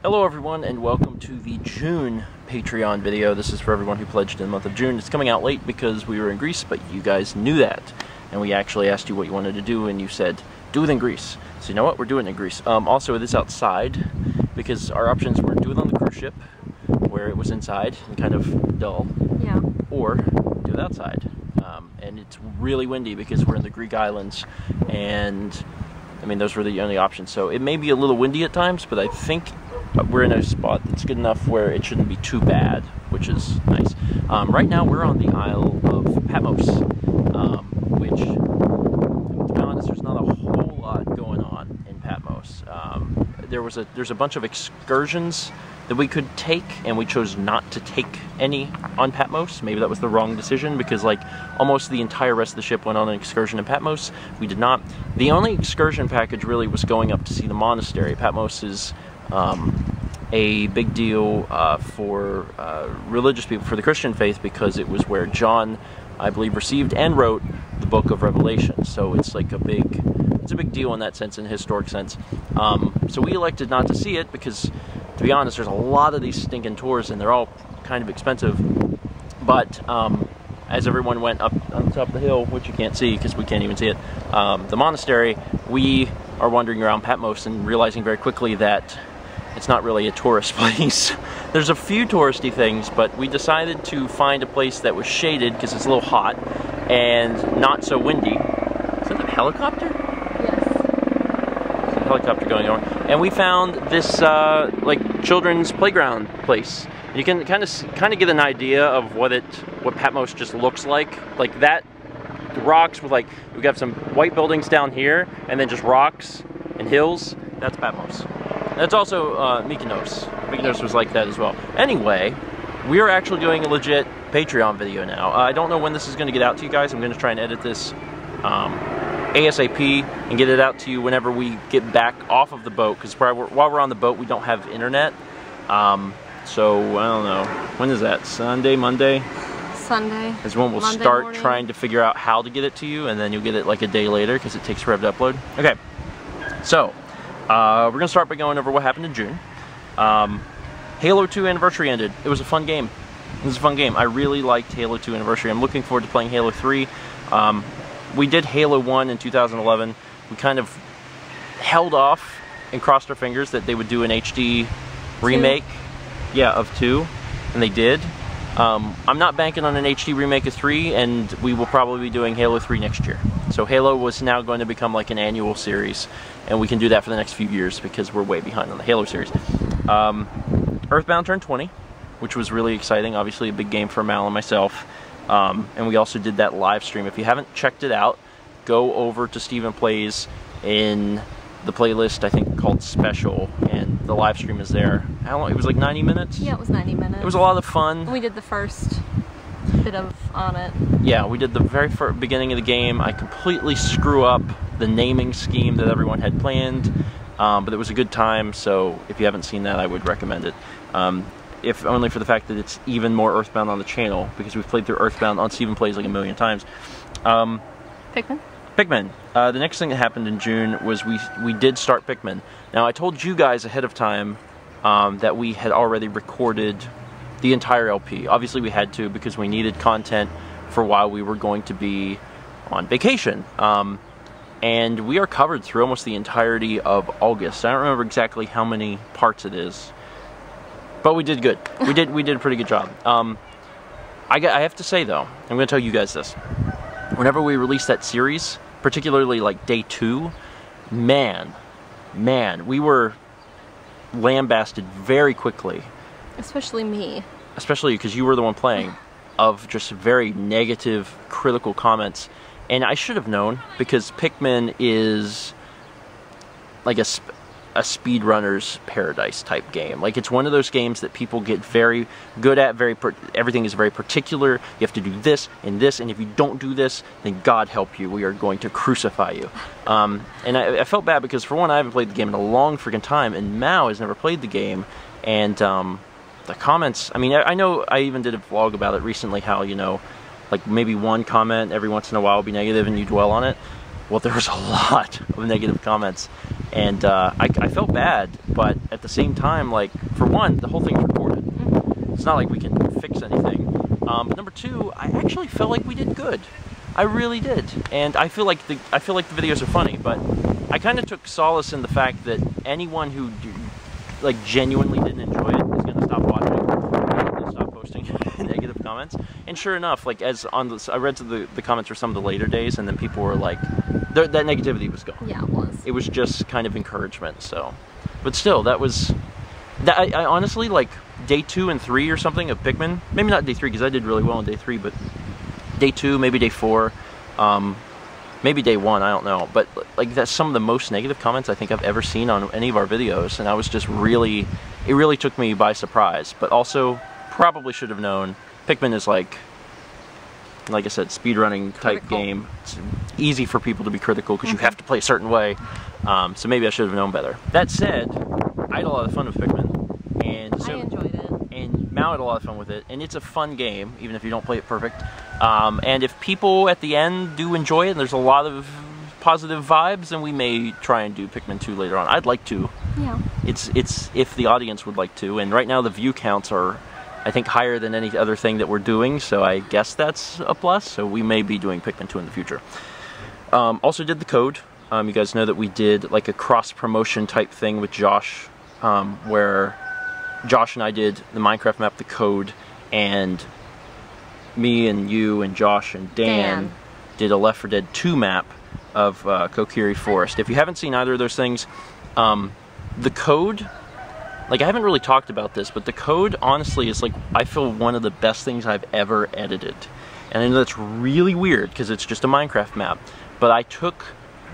Hello everyone and welcome to the June Patreon video. This is for everyone who pledged in the month of June. It's coming out late because we were in Greece, but you guys knew that. And we actually asked you what you wanted to do and you said, do it in Greece. So you know what, we're doing it in Greece. Also it is outside because our options were do it on the cruise ship where it was inside and kind of dull. Yeah. Or do it outside. And it's really windy because we're in the Greek islands and I mean those were the only options. So it may be a little windy at times, but I think we're in a spot that's good enough where it shouldn't be too bad, which is nice. Right now we're on the Isle of Patmos, which, to be honest, there's not a whole lot going on in Patmos. There's a bunch of excursions that we could take, and we chose not to take any on Patmos. Maybe that was the wrong decision because like almost the entire rest of the ship went on an excursion in Patmos. We did not. The only excursion package really was going up to see the monastery. Patmos is a big deal for religious people, for the Christian faith, because it was where John, I believe, received and wrote the book of Revelation. So it's like a big deal in that sense, in a historic sense. So we elected not to see it because, to be honest, there's a lot of these stinking tours and they're all kind of expensive. But as everyone went up on the top of the hill, which you can't see because we can't even see it, the monastery, we are wandering around Patmos and realizing very quickly that it's not really a tourist place. There's a few touristy things, but we decided to find a place that was shaded because it's a little hot and not so windy. Is that a helicopter? Yes. There's a helicopter going on. And we found this like children's playground place. You can kind of get an idea of what Patmos just looks like. Like that, the rocks with like, we got some white buildings down here and then just rocks and hills. That's Patmos. That's also Mykonos. Mykonos was like that as well. Anyway, we are actually doing a legit Patreon video now. I don't know when this is going to get out to you guys. I'm going to try and edit this ASAP and get it out to you whenever we get back off of the boat, because while we're on the boat we don't have internet. So I don't know. When is that? Sunday, Monday? Sunday. Is when we'll Monday start morning. Trying to figure out how to get it to you, and then you'll get it like a day later because it takes forever to upload. Okay, so we're going to start by going over what happened in June. Halo 2 Anniversary ended. It was a fun game. It was a fun game. I really liked Halo 2 Anniversary. I'm looking forward to playing Halo 3. We did Halo 1 in 2011. We kind of held off and crossed our fingers that they would do an HD remake. Yeah, of 2. And they did. I'm not banking on an HD remake of 3, and we will probably be doing Halo 3 next year. So Halo was now going to become like an annual series, and we can do that for the next few years because we're way behind on the Halo series. Earthbound turned 20, which was really exciting. Obviously a big game for Mal and myself. And we also did that live stream. If you haven't checked it out, go over to Steven Plays in the playlist, I think called Special, and the live stream is there. How long? It was like 90 minutes? Yeah, it was 90 minutes. It was a lot of fun. We did the first bit of on it. Yeah, we did the very first beginning of the game. I completely screw up the naming scheme that everyone had planned, but it was a good time, so if you haven't seen that, I would recommend it. If only for the fact that it's even more Earthbound on the channel, because we've played through Earthbound on Steven Plays like a million times. Pikmin? Pikmin. The next thing that happened in June was we did start Pikmin. Now, I told you guys ahead of time that we had already recorded the entire LP. Obviously, we had to because we needed content for while we were going to be on vacation. And we are covered through almost the entirety of August. I don't remember exactly how many parts it is, but we did good. We did a pretty good job. I have to say though, I'm going to tell you guys this. Whenever we released that series, particularly like day 2, man, we were lambasted very quickly. Especially me. Especially because you were the one playing, of just very negative, critical comments. And I should have known, because Pikmin is like a speedrunner's paradise type game. Like, it's one of those games that people get very good at. Everything is very particular. You have to do this, and if you don't do this, then God help you, we are going to crucify you. And I felt bad because, for one, I haven't played the game in a long freaking time, and Mao has never played the game, and the comments, I mean, I know I even did a vlog about it recently, how, you know, like maybe one comment every once in a while will be negative and you dwell on it. well, there was a lot of negative comments, and I felt bad, but at the same time, like, for one, the whole thing's recorded. It's not like we can fix anything. But number two, I actually felt like we did good. I really did, and I feel like the videos are funny, but I kind of took solace in the fact that anyone who like genuinely didn't enjoy it is gonna stop watching and stop posting negative comments. And sure enough, like I read to the comments for some of the later days, and then people were like, that negativity was gone. Yeah, it was. It was just kind of encouragement. So, but still, that was that. I honestly, like, day 2 and 3 or something of Pikmin. Maybe not day 3 because I did really well on day 3, but day 2, maybe day 4, maybe day 1. I don't know. But like, that's some of the most negative comments I think I've ever seen on any of our videos, and I was just really, it really took me by surprise. But also, probably should have known. Pikmin is like I said, speedrunning type game. It's easy for people to be critical because you have to play a certain way. So maybe I should have known better. That said, I had a lot of fun with Pikmin, and so I enjoyed it. And Mao had a lot of fun with it, and it's a fun game, even if you don't play it perfect. And if people at the end do enjoy it, and there's a lot of positive vibes, then we may try and do Pikmin 2 later on. I'd like to. Yeah. It's if the audience would like to, and right now the view counts are, I think, higher than any other thing that we're doing, so I guess that's a plus. So we may be doing Pikmin 2 in the future. Also did the code. You guys know that we did like a cross-promotion type thing with Josh, where Josh and I did the Minecraft map, the code, and me and you and Josh and Dan did a Left 4 Dead 2 map of Kokiri Forest. If you haven't seen either of those things, the code, like, I haven't really talked about this, but the code honestly is, like, I feel one of the best things I've ever edited. And I know that's really weird because it's just a Minecraft map, but I took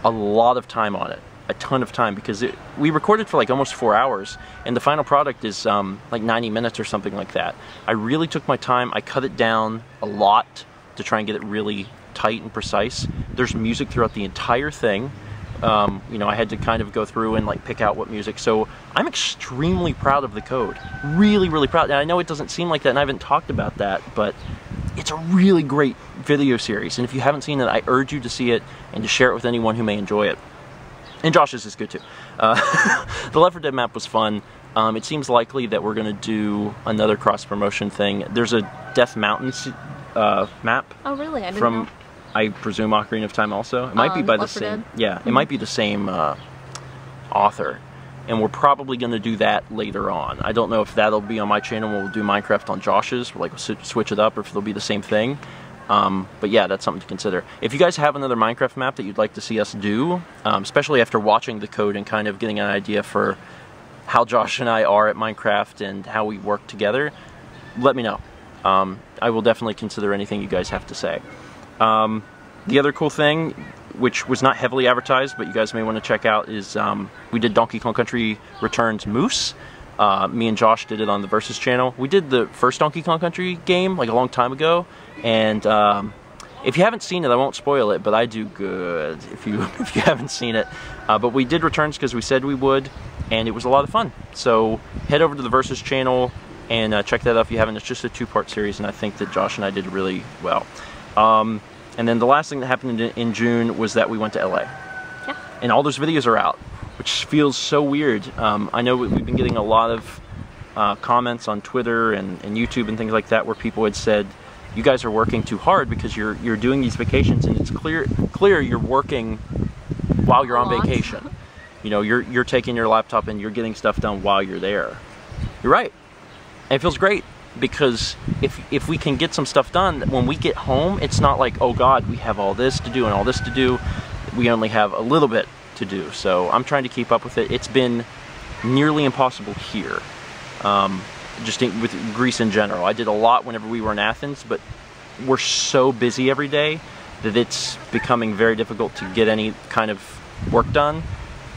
a lot of time on it, a ton of time, because we recorded for like almost 4 hours, and the final product is like 90 minutes or something like that. I really took my time. I cut it down a lot to try and get it really tight and precise. There's music throughout the entire thing. You know, I had to kind of go through and like pick out what music. So I'm extremely proud of the code. Really, really proud. And I know it doesn't seem like that, and I haven't talked about that, but it's a really great video series. And if you haven't seen it, I urge you to see it and to share it with anyone who may enjoy it. And Josh's is good too. The Left 4 Dead map was fun. It seems likely that we're going to do another cross-promotion thing. There's a Death Mountain map. Oh, really? I didn't know. I presume Ocarina of Time also. It might be by the same. Yeah, it might be the same author, and we're probably going to do that later on. I don't know if that'll be on my channel. We'll do Minecraft on Josh's. We'll like switch it up, or if it'll be the same thing. But yeah, that's something to consider. If you guys have another Minecraft map that you'd like to see us do, especially after watching the code and kind of getting an idea for how Josh and I are at Minecraft and how we work together, let me know. I will definitely consider anything you guys have to say. The other cool thing, which was not heavily advertised, but you guys may want to check out, is we did Donkey Kong Country Returns Moose. Me and Josh did it on the Versus channel. We did the first Donkey Kong Country game like a long time ago, and if you haven't seen it, I won't spoil it, but I do good if you haven't seen it. But we did Returns because we said we would, and it was a lot of fun. So head over to the Versus channel and check that out if you haven't. It's just a 2-part series, and I think that Josh and I did really well. And then the last thing that happened in June was that we went to LA. Yeah. And all those videos are out, which feels so weird. I know we've been getting a lot of comments on Twitter and YouTube and things like that where people had said, you guys are working too hard because you're doing these vacations, and it's clear you're working while you're on vacation. You know, you're taking your laptop and you're getting stuff done while you're there. You're right. And it feels great. Because if we can get some stuff done, when we get home, it's not like, oh God, we have all this to do and all this to do. We only have a little bit to do. So I'm trying to keep up with it. It's been nearly impossible here, just with Greece in general. I did a lot whenever we were in Athens, but we're so busy every day that it's becoming very difficult to get any kind of work done.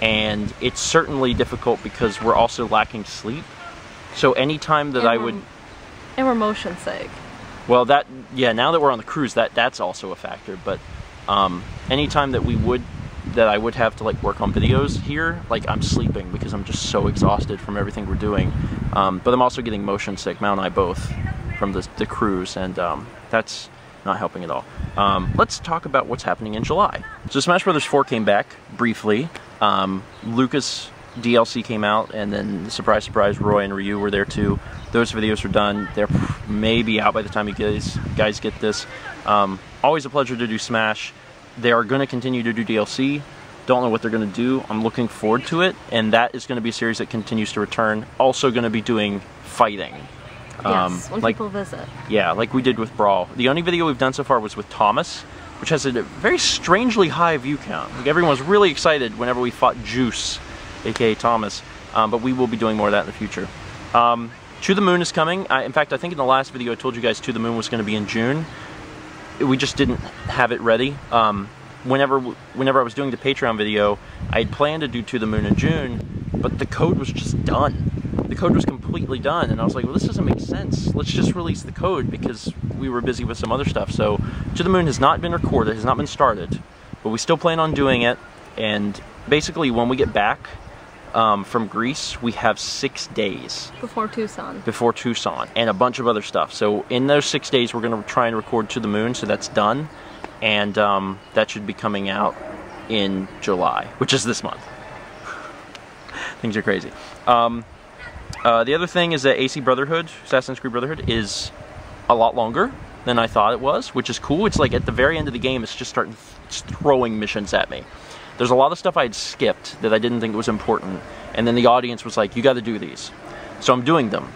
And it's certainly difficult because we're also lacking sleep. So anytime that I would... And we're motion sick. Well, yeah, now that we're on the cruise, that's also a factor. But anytime that I would have to like work on videos here, like I'm sleeping because I'm just so exhausted from everything we're doing. But I'm also getting motion sick, Mount and I both, from the cruise, and that's not helping at all. Let's talk about what's happening in July. So Smash Bros. 4 came back briefly. Lucas DLC came out, and then surprise, surprise, Roy and Ryu were there too. Those videos are done. They're maybe out by the time you guys get this. Always a pleasure to do Smash. They are going to continue to do DLC. Don't know what they're going to do. I'm looking forward to it, and that is going to be a series that continues to return. Also going to be doing fighting. Yes, when people visit. Yeah, like we did with Brawl. The only video we've done so far was with Thomas, which has a very strangely high view count. Like, everyone was really excited whenever we fought Juice, aka Thomas, but we will be doing more of that in the future. To the Moon is coming. In fact, I think in the last video I told you guys To the Moon was going to be in June. We just didn't have it ready. Whenever I was doing the Patreon video, I had planned to do To the Moon in June, but the code was just done. The code was completely done, and I was like, well, this doesn't make sense. Let's just release the code, because we were busy with some other stuff. So To the Moon has not been recorded, has not been started, but we still plan on doing it. And basically, when we get back from Greece, we have 6 days. Before Tucson, and a bunch of other stuff. So in those 6 days, we're going to try and record To the Moon, so that's done. And that should be coming out in July, which is this month. Things are crazy. The other thing is that AC Brotherhood, Assassin's Creed Brotherhood, is a lot longer than I thought it was, which is cool. It's like at the very end of the game, it's just starting throwing missions at me. There's a lot of stuff I had skipped that I didn't think was important, and then the audience was like, you got to do these. So I'm doing them.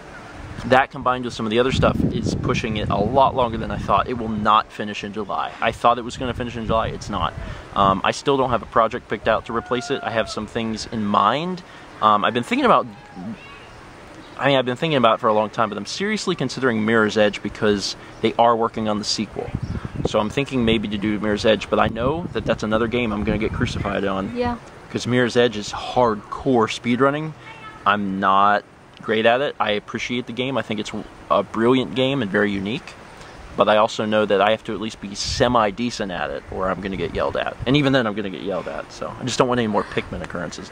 That combined with some of the other stuff is pushing it a lot longer than I thought. It will not finish in July. I thought it was going to finish in July. It's not. I still don't have a project picked out to replace it. I have some things in mind. I've been thinking about it for a long time, but I'm seriously considering Mirror's Edge because they are working on the sequel. So I'm thinking maybe to do Mirror's Edge, but I know that that's another game I'm going to get crucified on. Yeah. Because Mirror's Edge is hardcore speedrunning. I'm not great at it. I appreciate the game. I think it's a brilliant game and very unique. But I also know that I have to at least be semi-decent at it, or I'm going to get yelled at. And even then, I'm going to get yelled at. So I just don't want any more Pikmin occurrences.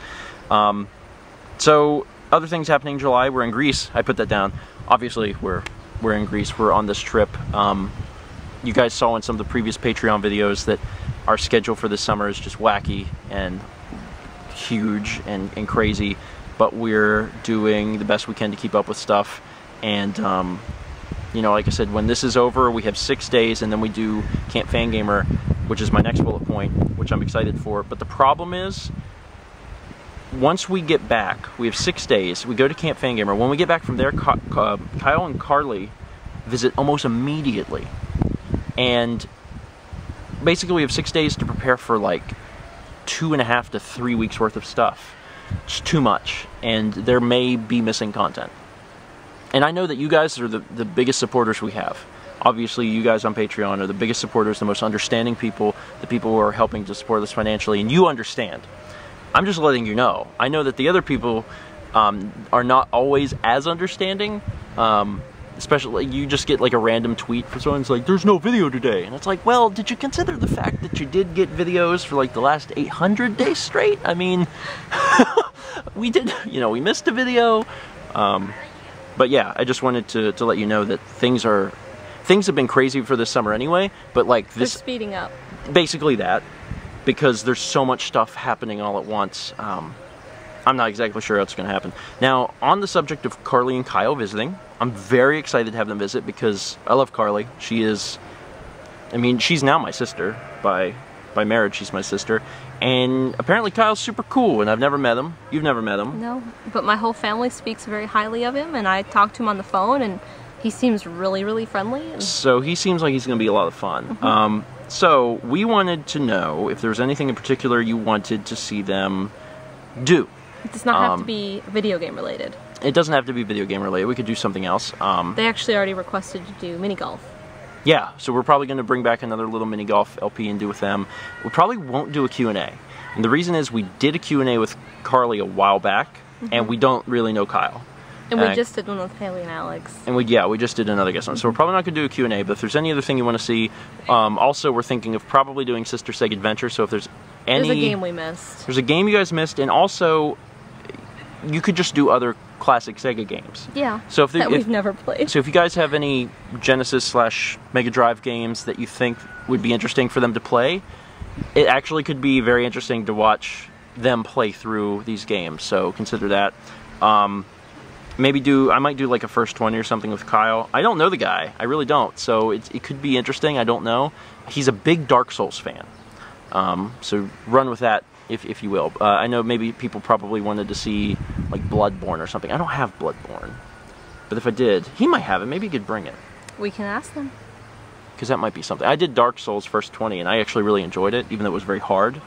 So other things happening in July. We're in Greece. I put that down. Obviously, we're in Greece. We're on this trip. You guys saw in some of the previous Patreon videos that our schedule for this summer is just wacky and huge and crazy, but we're doing the best we can to keep up with stuff. And you know, like I said, when this is over, we have 6 days, and then we do Camp Fangamer, which is my next bullet point, which I'm excited for. But the problem is, once we get back, we have 6 days, we go to Camp Fangamer. When we get back from there, Kyle and Carly visit almost immediately. And basically we have 6 days to prepare for like 2.5 to 3 weeks worth of stuff. It's too much, and there may be missing content. And I know that you guys are the biggest supporters we have. Obviously, you guys on Patreon are the biggest supporters, the most understanding people, the people who are helping to support us financially, and you understand. I'm just letting you know. I know that the other people are not always as understanding. Especially, you just get like a random tweet from someone's like, there's no video today. And it's like, well, did you consider the fact that you did get videos for like the last 800 days straight? I mean, we did, you know, we missed a video. But yeah, I just wanted to let you know that things have been crazy for this summer anyway, but like this... They're speeding up. Basically that, because there's so much stuff happening all at once. I'm not exactly sure how it's going to happen. Now, on the subject of Carly and Kyle visiting, I'm very excited to have them visit because I love Carly. She is, I mean, she's now my sister. By marriage, she's my sister. And apparently Kyle's super cool, and I've never met him. You've never met him. No, but my whole family speaks very highly of him, and I talked to him on the phone, and he seems really, really friendly. And... So he seems like he's going to be a lot of fun. Mm-hmm. So we wanted to know if there was anything in particular you wanted to see them do. It does not have to be video game related. It doesn't have to be video game related. We could do something else. They actually already requested to do mini golf. Yeah, so we're probably going to bring back another little mini golf LP and do with them. We probably won't do a Q&A. And the reason is we did a Q&A with Carly a while back, and we don't really know Kyle. And we just did one with Haley and Alex. And we just did another guest one. So we're probably not going to do a Q&A, but if there's any other thing you want to see, also we're thinking of probably doing Sister Seg Adventure, so if there's any... There's a game we missed. There's a game you guys missed, and also you could just do other classic Sega games. Yeah. So if, that we've never played. So if you guys have any Genesis/Mega Drive games that you think would be interesting for them to play, it actually could be very interesting to watch them play through these games. So consider that. I might do like a first 20 or something with Kyle. I don't know the guy. I really don't. So it could be interesting. I don't know. He's a big Dark Souls fan. So run with that, if you will. I know maybe people probably wanted to see like Bloodborne or something. I don't have Bloodborne. But if I did, he might have it. Maybe he could bring it. We can ask them. Because that might be something. I did Dark Souls first 20, and I actually really enjoyed it, even though it was very hard.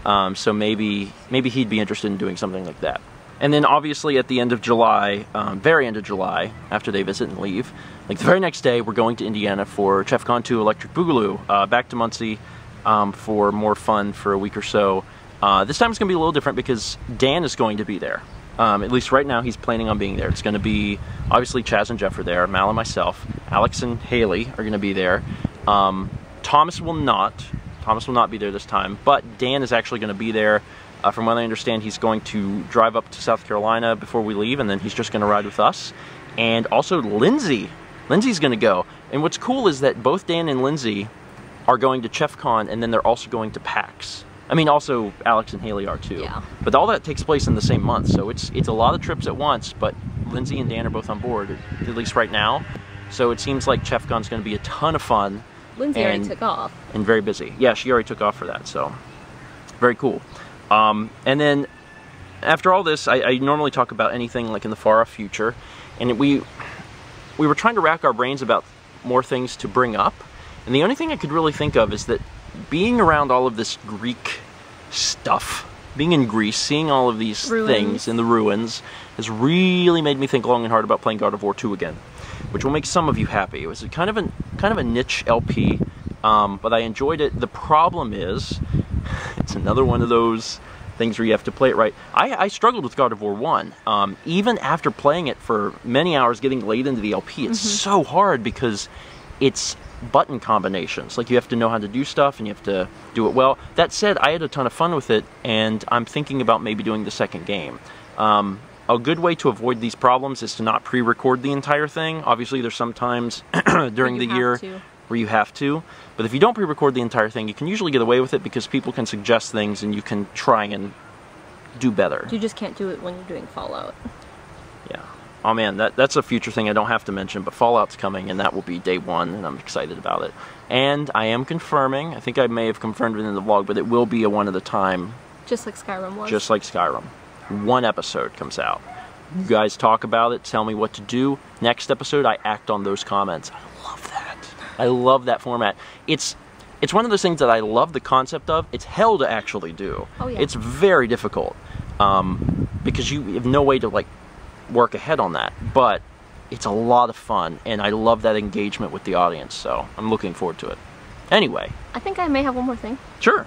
So maybe he'd be interested in doing something like that. And then obviously at the end of July, very end of July, after they visit and leave, like the very next day, we're going to Indiana for CHEF Con 2 Electric Boogaloo, back to Muncie for more fun for a week or so. This time it's going to be a little different because Dan is going to be there. At least right now he's planning on being there. It's going to be, obviously Chaz and Jeff are there, Mal and myself, Alex and Haley are going to be there. Thomas will not be there this time, but Dan is actually going to be there. From what I understand, he's going to drive up to South Carolina before we leave, and then he's just going to ride with us. And also Lindsay's going to go. And what's cool is that both Dan and Lindsay are going to CHEF Con, and then they're also going to PAX. I mean, also Alex and Haley are too. Yeah. But all that takes place in the same month, so it's a lot of trips at once, but Lindsay and Dan are both on board, at least right now. So it seems like CHEF Con's going to be a ton of fun. Lindsay already took off. And very busy. Yeah, she already took off for that, so very cool. And then after all this, I normally talk about anything like in the far off future, and we were trying to rack our brains about more things to bring up, and the only thing I could really think of is that being around all of this Greek stuff, being in Greece, seeing all of these things in the ruins, has really made me think long and hard about playing God of War 2 again, which will make some of you happy. It was kind of a niche LP, but I enjoyed it. The problem is, it's another one of those things where you have to play it right. I struggled with God of War 1. Even after playing it for many hours, getting late into the LP, it's so hard because it's button combinations. Like, you have to know how to do stuff, and you have to do it well. That said, I had a ton of fun with it, and I'm thinking about maybe doing the second game. A good way to avoid these problems is to not pre-record the entire thing. Obviously, there's some times during the year where you have to. But if you don't pre-record the entire thing, you can usually get away with it because people can suggest things and you can try and do better. You just can't do it when you're doing Fallout. Yeah. Oh man, that's a future thing I don't have to mention, but Fallout's coming and that will be day one, and I'm excited about it. And I am confirming, I think I may have confirmed it in the vlog, but it will be a one at a time. Just like Skyrim was. Just like Skyrim. One episode comes out. You guys talk about it, tell me what to do. Next episode, I act on those comments. I love that. I love that format. It's one of those things that I love the concept of. It's hell to actually do. Oh, yeah. It's very difficult because you have no way to like work ahead on that. But it's a lot of fun, and I love that engagement with the audience. So I'm looking forward to it. Anyway, I think I may have one more thing. Sure.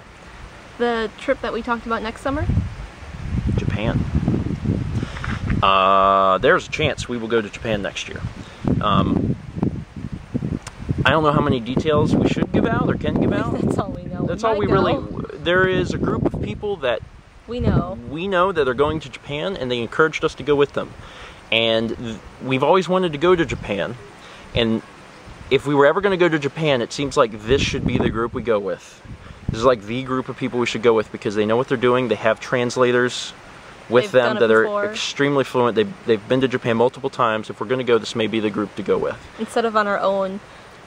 The trip that we talked about next summer. Japan. There's a chance we will go to Japan next year. I don't know how many details we should give out or can give out. That's all we know. That's all we really... There is a group of people that we know that are going to Japan, and they encouraged us to go with them. And we've always wanted to go to Japan, and if we were ever going to go to Japan, it seems like this should be the group we go with. This is like the group of people we should go with because they know what they're doing. They have translators with them that are extremely fluent. They've been to Japan multiple times. If we're going to go, this may be the group to go with. Instead of on our own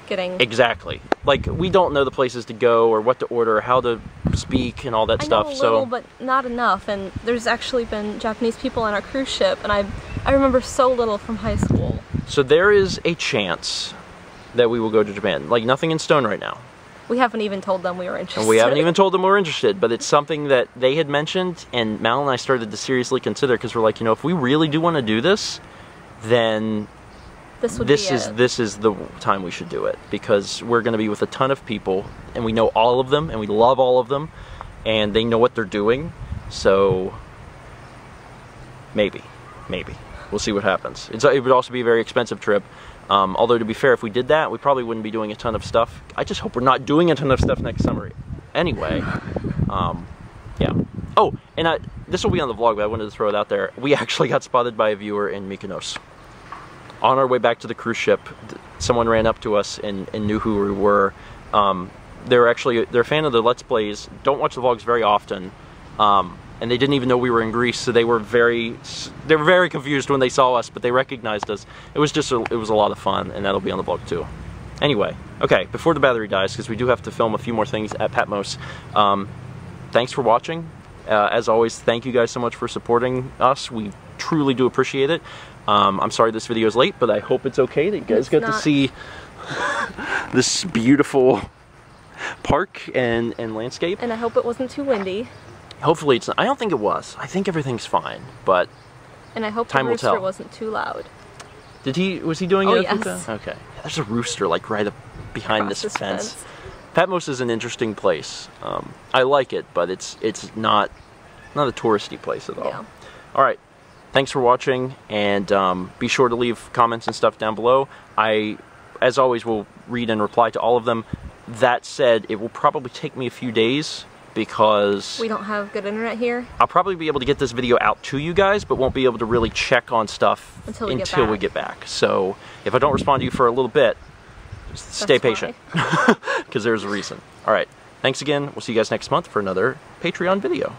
getting... Exactly. Like, we don't know the places to go or what to order or how to speak and all that stuff. I know a little, but not enough. And there's actually been Japanese people on our cruise ship, and I remember so little from high school. So there is a chance that we will go to Japan. Like, nothing in stone right now. We haven't even told them we were interested. And we haven't even told them we're interested, but it's something that they had mentioned, and Mal and I started to seriously consider, because we're like, you know, if we really do want to do this, then this is the time we should do it, because we're going to be with a ton of people, and we know all of them, and we love all of them, and they know what they're doing, so maybe. We'll see what happens. It would also be a very expensive trip. Although, to be fair, if we did that, we probably wouldn't be doing a ton of stuff. I just hope we're not doing a ton of stuff next summer. Anyway, yeah. Oh, and this will be on the vlog, but I wanted to throw it out there. We actually got spotted by a viewer in Mykonos. On our way back to the cruise ship, someone ran up to us and knew who we were. They're a fan of the Let's Plays, don't watch the vlogs very often, and they didn't even know we were in Greece, so they were very confused when they saw us, but they recognized us. It was a lot of fun, and that'll be on the vlog too. Anyway, okay, before the battery dies, because we do have to film a few more things at Patmos, thanks for watching. As always, thank you guys so much for supporting us. We truly do appreciate it. I'm sorry this video is late, but I hope it's okay that you guys got to see this beautiful park and landscape. And I hope it wasn't too windy. Hopefully it's not. I don't think it was. I think everything's fine, but and I hope time the will tell. rooster wasn't too loud. Was he doing it? Yes. Okay. Yeah, there's a rooster like right up behind this fence. Patmos is an interesting place. I like it, but it's not a touristy place at all. Yeah. All right. Thanks for watching, and be sure to leave comments and stuff down below. I, as always, will read and reply to all of them. That said, it will probably take me a few days because we don't have good internet here. I'll probably be able to get this video out to you guys, but won't be able to really check on stuff until we get back. So if I don't respond to you for a little bit, just stay patient, because there's a reason. All right, thanks again. We'll see you guys next month for another Patreon video.